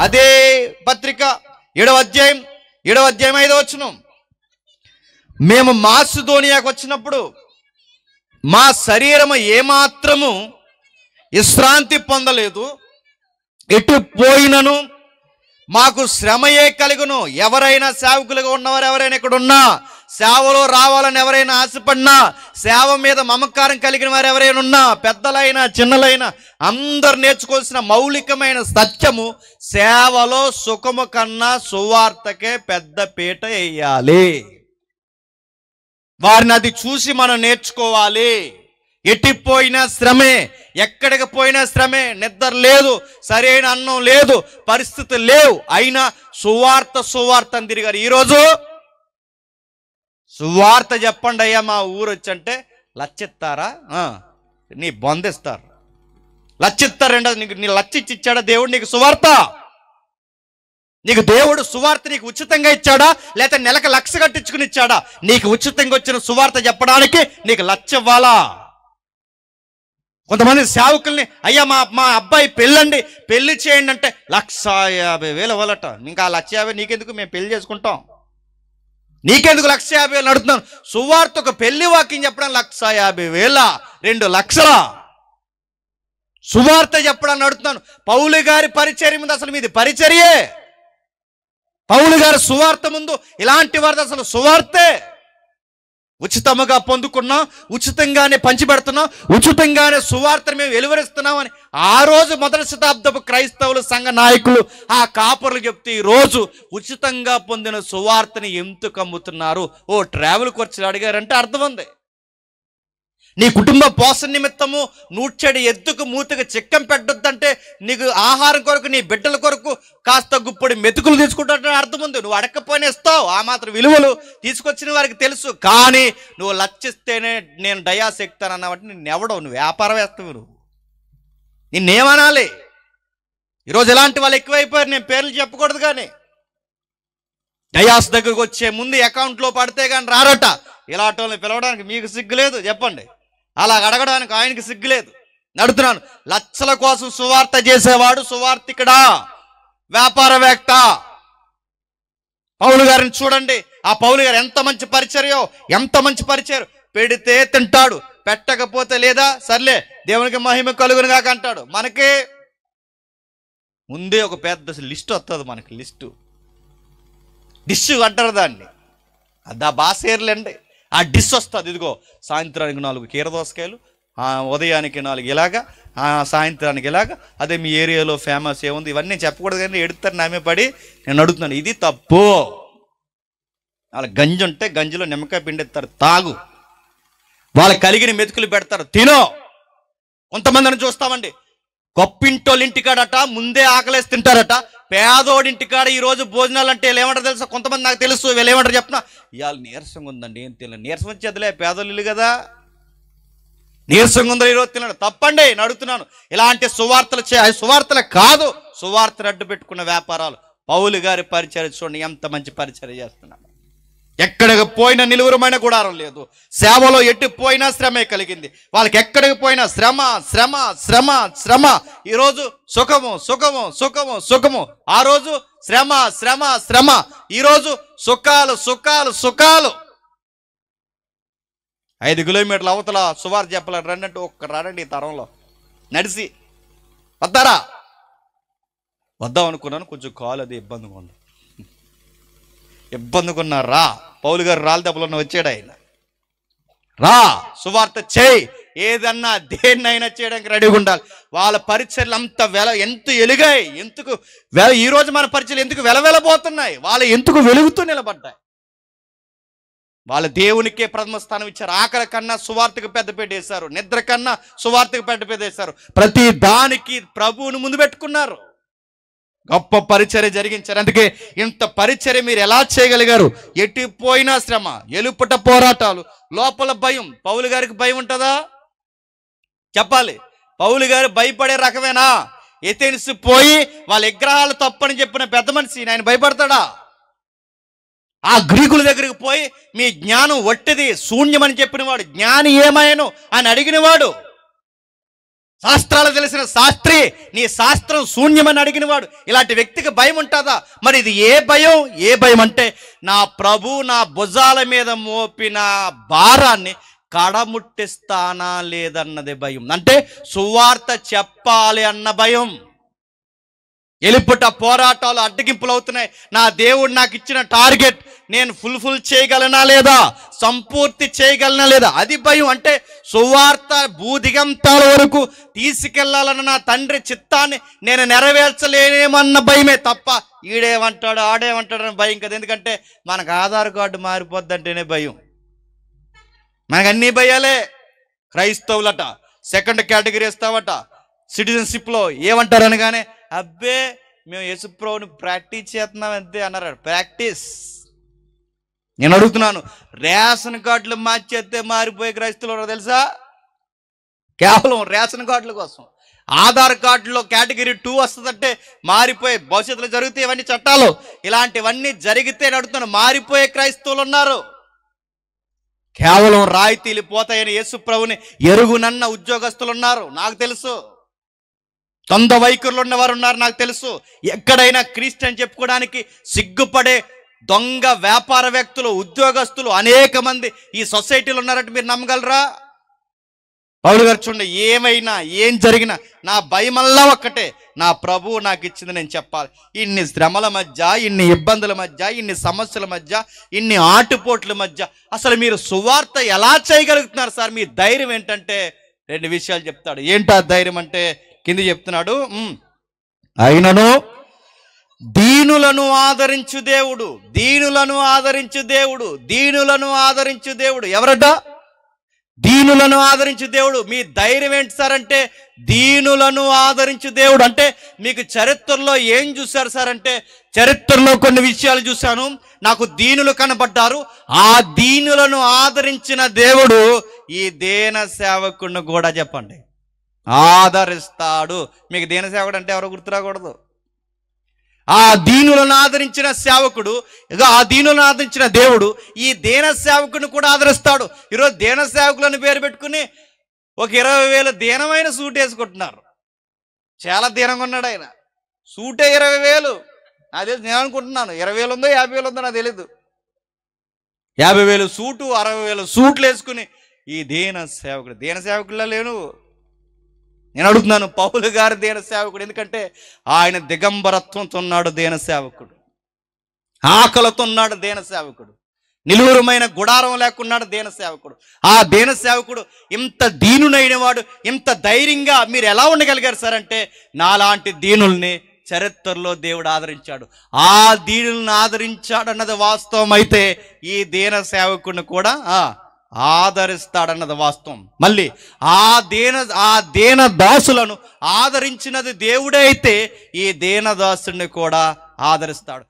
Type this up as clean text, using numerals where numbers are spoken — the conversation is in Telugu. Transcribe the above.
అదే పత్రిక 7వ అధ్యాయం 5వ వచనం, మేము మాసిదోనియాకు వచ్చినప్పుడు మా శరీరము ఏమాత్రము విశ్రాంతి పొందలేదు, ఎటు పోయినను మాకు శ్రమయే కలుగును. ఎవరైనా సేవకులుగా ఉన్నవారు, ఎవరైనా ఇక్కడ ఉన్నా, సేవలో రావాలని ఎవరైనా ఆశపడినా, సేవ మీద మమకారం కలిగిన వారు ఎవరైనా ఉన్నా, పెద్దలైనా చిన్నలైనా అందరు నేర్చుకోవాల్సిన మౌలికమైన సత్యము, సేవలో సుఖము కన్నా సువార్తకే పెద్ద పీట వేయాలి. వారిని అది చూసి మనం నేర్చుకోవాలి. ఎట్టిపోయినా శ్రమే, ఎక్కడికి పోయినా శ్రమే, నిద్ర లేదు, సరైన అన్నం లేదు, పరిస్థితులు లేవు, అయినా సువార్త అని తిరిగారు. ఈరోజు సువార్త చెప్పండి అయ్యా మా ఊరు వచ్చంటే లచ్చిస్తారా? నీ బొందిస్తారు. లచ్చిస్తారండి. నీ లచ్చిచ్చి ఇచ్చాడా దేవుడు నీకు సువార్త? నీకు దేవుడు సువార్త నీకు ఉచితంగా ఇచ్చాడా, లేకపోతే నెలకు 1,00,000 కట్టించుకుని ఇచ్చాడా? నీకు ఉచితంగా వచ్చిన సువార్త చెప్పడానికి నీకు 1,00,000 ఇవ్వాలా? కొంతమంది సేవకుల్ని, అయ్యా మా అబ్బాయి పెళ్ళండి, పెళ్లి చేయండి అంటే 1,50,000 ఇవ్వాలట. ఇంకా 1,50,000 నీకెందుకు, మేము పెళ్లి చేసుకుంటాం, నీకెందుకు 1,50,000 అడుగుతున్నాను. సువార్త ఒక పెళ్లి వాక్యం చెప్పడం 1,50,000, 2,00,000 సువార్త చెప్పడానికి అడుగుతున్నాను. పౌలు గారి పరిచర్య ముందు అసలు మీది పరిచర్యే. పౌలు గారి సువార్త ముందు ఇలాంటి వారిది అసలు సువార్తే. ఉచితముగా పొందుకున్నాం, ఉచితంగానే పంచిపెడుతున్నాం, ఉచితంగానే సువార్తను మేము వెలువరిస్తున్నాం అని ఆ రోజు మొదటి శతాబ్దపు క్రైస్తవులు, సంఘ నాయకులు, ఆ కాపర్లు చెప్తే ఈ రోజు ఉచితంగా పొందిన సువార్తని ఎందుకు అమ్ముతున్నారు? ఓ ట్రావెల్ ఖర్చులు అడిగారంటే అర్థం ఉంది. నీ కుటుంబ పోషణ నిమిత్తము 100 ఎద్దుకు మూతకు చిక్కం పెట్టొద్దంటే నీకు ఆహారం కొరకు, నీ బిడ్డల కొరకు కాస్త గుప్పడి మెతుకులు తీసుకుంటే అర్థం ఉంది. నువ్వు అడగకపోయినా ఇస్తావు, ఆ మాత్రం విలువలు తీసుకొచ్చిన వారికి తెలుసు. కానీ నువ్వు లచ్చిస్తేనే నేను డయాస్ ఎక్కుతాను అన్నావంటే నిన్నెవడవు, నువ్వు వ్యాపారం వేస్తావు, నువ్వు నిన్నేమనాలి? ఈరోజు ఇలాంటి వాళ్ళు ఎక్కువైపోయారు. నేను పేర్లు చెప్పకూడదు, కానీ డయాస్ దగ్గరకు వచ్చే ముందు అకౌంట్లో పడితే కానీ రారట. ఇలాంటి వాళ్ళని పిలవడానికి మీకు సిగ్గులేదు చెప్పండి? అలా అడగడానికి ఆయనకి సిగ్గులేదు. నడుతున్నాను. 1,00,000 కోసం సువార్త చేసేవాడు సువార్తికుడా, వ్యాపారవేత్త. పౌలు గారిని చూడండి. ఆ పౌలు గారు ఎంత మంచి పరిచర్యో, ఎంత మంచి పరిచయం. పెడితే తింటాడు, పెట్టకపోతే లేదా సర్లే దేవునికి మహిమ కలుగును గాక అంటాడు. మనకి ముందే ఒక పెద్ద లిస్టు వస్తుంది. మనకి లిస్టు, డిష్ అంటారు దాన్ని, అదా బాసేర్లేండి. ఆ డిష్ వస్తుంది. ఇదిగో సాయంత్రానికి 4 కీరదోసకాయలు, ఉదయానికి 4 ఇలాగా, సాయంత్రానికి ఇలాగా, అదే మీ ఏరియాలో ఫేమస్ ఏముంది, ఇవన్నీ చెప్పకూడదు. కానీ ఎడుతారు నామే పడి. నేను అడుగుతున్నాను, ఇది తప్పు. వాళ్ళ గంజి ఉంటే గంజిలో నిమ్మకాయ పిండిస్తారు, తాగు. వాళ్ళకి కలిగిన మెతుకులు పెడతారు, తినో. కొంతమందిని చూస్తామండి, గొప్పింటోళ్ళ ఇంటికాడట ముందే ఆకలేసి తింటారట. పేదోడింటికాడ ఈరోజు భోజనాలు అంటే వీళ్ళు ఏమంటారు తెలుసా? కొంతమంది నాకు తెలుసు, వీళ్ళు ఏమంటారు చెప్పిన, ఇవాళ నీరసంగా ఉందండి, ఏం తినలేదు. నీరసం వచ్చేదిలే, పేదోళ్ళు ఇల్లు కదా, నీరసంగా ఉందో ఈరోజు తినడు. తప్పండి, నేను అడుగుతున్నాను. ఇలాంటి సువార్తలు సువార్తలు కాదు, సువార్తలు అడ్డు పెట్టుకున్న వ్యాపారాలు. పౌలు గారి పరిచర్య చూడండి, ఎంత మంచి పరిచర్య చేస్తున్నాడు. ఎక్కడికి పోయినా నిలువరమైన గుడారం లేదు. సేవలో ఎటు పోయినా శ్రమే కలిగింది. వాళ్ళకి ఎక్కడికి పోయినా శ్రమ శ్రమ శ్రమ శ్రమ. ఈరోజు సుఖము సుఖము సుఖము సుఖము, ఆ రోజు శ్రమ శ్రమ శ్రమ. ఈరోజు సుఖాలు సుఖాలు సుఖాలు. 5 కిలోమీటర్ల అవతల సువార్త చెప్పాలి రండి, ఒక్క రాడండి ఈ తరంలో నడిచి వద్దారా? వద్దాం అనుకున్నాను, కొంచెం కాలు అది ఇబ్బందిగా ఉంది. ఇబ్బందిగా ఉన్నారా? పౌలు గారు రాళ్ళ దెబ్బలో వచ్చాడు. ఆయన రా సువార్త చేయి, ఏదన్నా దేన్నైనా చేయడానికి రెడీగా ఉండాలి. వాళ్ళ పరిచర్లు అంత ఎంత ఎలుగాయి, ఎందుకు ఈరోజు మన పరిచర్లు ఎందుకు వెలవెలబోతున్నాయి? వాళ్ళు ఎందుకు వెలుగుతూ నిలబడ్డాయి? వాళ్ళ దేవునికే ప్రథమ స్థానం ఇచ్చారు. ఆకలి కన్నా సువార్తకు పెద్దపీట వేశారు, నిద్ర కన్నా సువార్తకు పెద్దపీట వేశారు. ప్రతి దానికి ప్రభువును ముందు పెట్టుకున్నారు. గొప్ప పరిచర్య జరిగించారు. అందుకే ఇంత పరిచర్య మీరు ఎలా చేయగలిగారు? ఎటు పోయినా శ్రమ, ఎలుపుట పోరాటాలు, లోపల భయం. పౌలు గారికి భయం ఉంటుందా? చెప్పాలి. పౌలు గారు భయపడే రకమేనా? ఎథెన్స్ పోయి వాళ్ళ విగ్రహాలు తప్పని చెప్పిన పెద్ద మనిషి, ఆయన భయపడతాడా? ఆ గ్రీకుల దగ్గరికి పోయి మీ జ్ఞానం వట్టిది శూన్యమని చెప్పినవాడు, జ్ఞాని ఏమాయను అని అడిగినవాడు. శాస్త్రాలు తెలిసిన శాస్త్రి, నీ శాస్త్రం శూన్యమని అడిగినవాడు. ఇలాంటి వ్యక్తికి భయం ఉంటుందా? మరి ఇది ఏ భయం? ఏ భయం అంటే నా ప్రభు నా భుజాల మీద మోపిన భారాన్ని కడముట్టిస్తానా లేదన్నదే భయం. అంటే సువార్త చెప్పాలి అన్న భయం. ఎలుపుట పోరాటాలు అడ్డగింపులు అవుతున్నాయి. నా దేవుడు నాకు ఇచ్చిన టార్గెట్ నేను ఫుల్ఫిల్ చేయగలనా లేదా, సంపూర్తి చేయగలనా లేదా, అది భయం. అంటే సువార్త భూదిగంతాల వరకు తీసుకెళ్లాలన్న నా తండ్రి చిత్తాన్ని నేను నెరవేర్చలేనేమన్న భయమే తప్ప ఈడేమంటాడు ఆడేమంటాడని భయం కదా. ఎందుకంటే మనకు ఆధార్ కార్డు మారిపోద్ది అంటేనే భయం. మనకు అన్నీ భయాలే. క్రైస్తవులట సెకండ్ కేటగిరీ ఇస్తావట సిటిజన్షిప్లో ఏమంటారు అనగానే, అబ్బే మేము యేసుప్రభుని ప్రాక్టీస్ చేస్తున్నాం అంతే అన్నారు. ప్రాక్టీస్. నేను అడుగుతున్నాను, రేషన్ కార్డులు మార్చేస్తే మారిపోయే క్రైస్తవులు తెలుసా? కేవలం రేషన్ కార్డుల కోసం. ఆధార్ కార్డులో కేటగిరీ 2 వస్తుందంటే మారిపోయే, భవిష్యత్తులో జరుగుతాయి ఇవన్నీ చట్టాలు. ఇలాంటివన్నీ జరిగితే అడుగుతున్నాను, మారిపోయే క్రైస్తవులు ఉన్నారు. కేవలం రాయితీలు పోతాయని యేసుప్రభుని ఎరుగునన్న ఉద్యోగస్తులు ఉన్నారు, నాకు తెలుసు. కొంత వైఖరులు ఉన్నవారు ఉన్నారు, నాకు తెలుసు. ఎక్కడైనా క్రిస్టియన్ చెప్పుకోవడానికి సిగ్గుపడే దొంగ వ్యాపారవేత్తలు, ఉద్యోగస్తులు అనేక మంది ఈ సొసైటీలో ఉన్నారంటే మీరు నమ్మగలరా? పౌలు గారు చూడండి, ఏమైనా ఏం జరిగినా నా భయమల్లా ఒక్కటే, నా ప్రభువు నాకు ఇచ్చింది నేను చెప్పాలి. ఇన్ని శ్రమల మధ్య, ఇన్ని ఇబ్బందుల మధ్య, ఇన్ని సమస్యల మధ్య, ఇన్ని ఆటుపోట్ల మధ్య అసలు మీరు సువార్త ఎలా చేయగలుగుతున్నారు సార్? మీ ధైర్యం ఏంటంటే 2 విషయాలు చెప్తాడు. ఏంటా ధైర్యం అంటే కింద చెప్తున్నాడు, అయినను దీనులను ఆదరించు దేవుడు, దీనులను ఆదరించు దేవుడు, దీనులను ఆదరించు దేవుడు. ఎవరట? దీనులను ఆదరించు దేవుడు. మీ ధైర్యం ఏంటి సార్ అంటే దీనులను ఆదరించు దేవుడు. అంటే మీకు చరిత్రలో ఏం చూశారు సార్ అంటే, చరిత్రలో కొన్ని విషయాలు చూశాను, నాకు దీనులు కనబడ్డారు. ఆ దీనులను ఆదరించిన దేవుడు ఈ దీన సేవకుడిని కూడా చెప్పండి ఆదరిస్తాడు. మీకు దీన సేవకుడు అంటే ఎవరో గుర్తురాకూడదు. ఆ దీనులను ఆదరించిన సేవకుడు, ఇక ఆ దీనులను ఆదరించిన దేవుడు ఈ దీన సేవకుని కూడా ఆదరిస్తాడు. ఈరోజు దీన సేవకులను పేరు పెట్టుకుని ఒక 20,000 దీనమైన సూట్ వేసుకుంటున్నారు. చాలా దీనంగా ఉన్నాడు ఆయన. సూటే 20,000. అదే నేను అనుకుంటున్నాను 20,000 ఉందో 50,000 ఉందో నాకు తెలీదు. 50,000 సూటు, 60,000 సూట్లు వేసుకుని ఈ దీన సేవకుడు. దీన సేవకుల్లో లేను. నేను అడుగుతున్నాను, పౌలు గారు దీన సేవకుడు. ఎందుకంటే ఆయన దిగంబరత్వంతో ఉన్నాడు దీన సేవకుడు, ఆకలితో ఉన్నాడు దీన సేవకుడు, నిలువురమైన గుడారం లేకున్నాడు దీన సేవకుడు. ఆ దీన సేవకుడు ఇంత దీనునైన వాడు ఇంత ధైర్యంగా మీరు ఎలా ఉండగలిగారు సార్ అంటే, నాలాంటి దీనుల్ని చరిత్రలో దేవుడు ఆదరించాడు. ఆ దీనులను ఆదరించాడు అన్నది వాస్తవం అయితే ఈ దీన సేవకుడిని కూడా ఆదరిస్తాడన్నది వాస్తవం. మళ్ళీ ఆ దీన దాసులను ఆదరించినది దేవుడే అయితే ఈ దీన దాసుని కూడా ఆదరిస్తాడు.